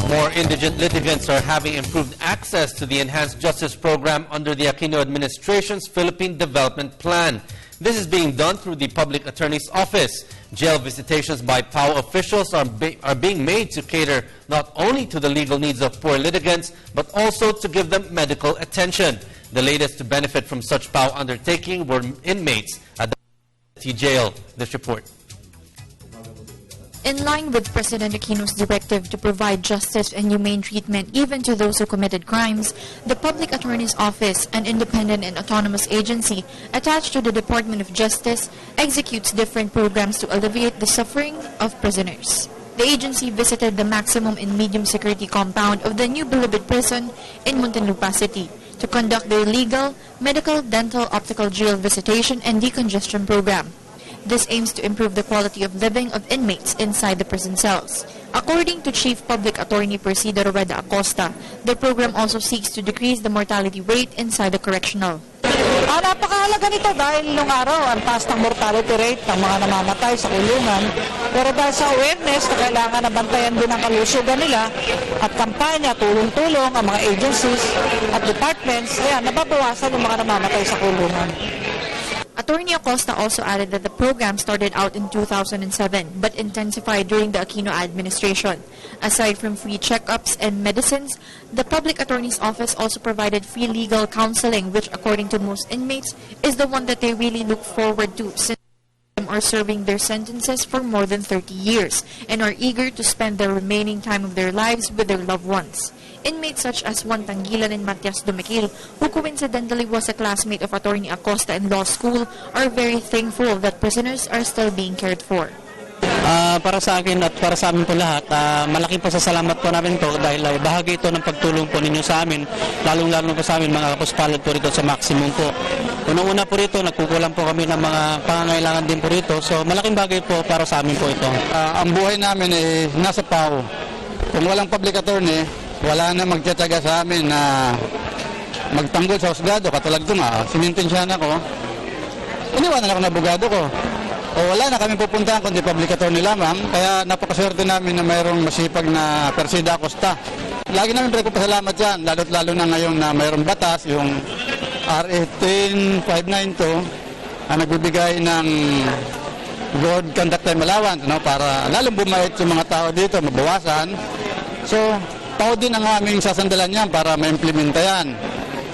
More indigent litigants are having improved access to the Enhanced Justice Program under the Aquino administration's Philippine Development Plan. This is being done through the Public Attorney's Office. Jail visitations by PAO officials are being made to cater not only to the legal needs of poor litigants, but also to give them medical attention. The latest to benefit from such PAO undertaking were inmates at the jail. This report. In line with President Aquino's directive to provide justice and humane treatment even to those who committed crimes, the Public Attorney's Office, an independent and autonomous agency attached to the Department of Justice, executes different programs to alleviate the suffering of prisoners. The agency visited the maximum and medium security compound of the new Bilibid prison in Muntinlupa City to conduct their legal, medical, dental, optical jail visitation and decongestion program. This aims to improve the quality of living of inmates inside the prison cells. According to Chief Public Attorney Persida Rueda Acosta, the program also seeks to decrease the mortality rate inside the correctional. Napakahalaga nito dahil nung araw ang taas ng mortality rate ng mga namamatay sa kulungan. Pero dahil sa awareness na kailangan na bantayan din ang kalusugan nila at kampanya, tulong-tulong ang mga agencies at departments, ayan, nababawasan yung mga namamatay sa kulungan. Attorney Acosta also added that the program started out in 2007 but intensified during the Aquino administration. Aside from free checkups and medicines, the Public Attorney's Office also provided free legal counseling, which according to most inmates is the one that they really look forward to since some are serving their sentences for more than 30 years and are eager to spend the remaining time of their lives with their loved ones. Inmates such as Juan Tangilan and Matias Dumequil, who coincidentally was a classmate of Attorney Acosta in law school, are very thankful that prisoners are still being cared for. Para sa akin at para sa amin po lahat, malaking pasasalamat po namin po dahil bahagi ito ng pagtulong po ninyo sa amin, lalong-lalo po sa amin mga kapuspalad po rito sa maximum po. Unang-una po rito, nagkukulang po kami ng mga pangangailangan din po rito, so malaking bagay po para sa amin po ito. Ang buhay namin ay nasa PAO. Kung walang public attorney, wala na magtsatsaga sa amin na magtanggol sa husgado. Katulad ko nga, sinintensyahan ako, iniwanan ako ng abogado ko. O wala na kami pupuntahan kundi public attorney lamang. Kaya napakaswerte namin na mayroong masipag na Persida Acosta. Lagi namin pinagpapasalamat yan, lalo't lalo na ngayon na mayroong batas, yung R18592, na nagbibigay ng good conduct time allowance, no, para lalong bumait yung mga tao dito, mabawasan. So, PAO din ang aming sasandalan yan para ma-implementa yan.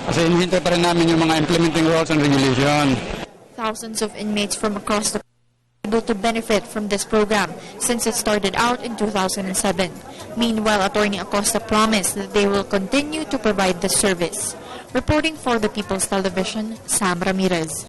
Kasi hinihintay pa rin namin yung mga implementing rules and regulation. Thousands of inmates from across the country are able to benefit from this program since it started out in 2007. Meanwhile, Attorney Acosta promised that they will continue to provide the service. Reporting for the People's Television, Sam Ramirez.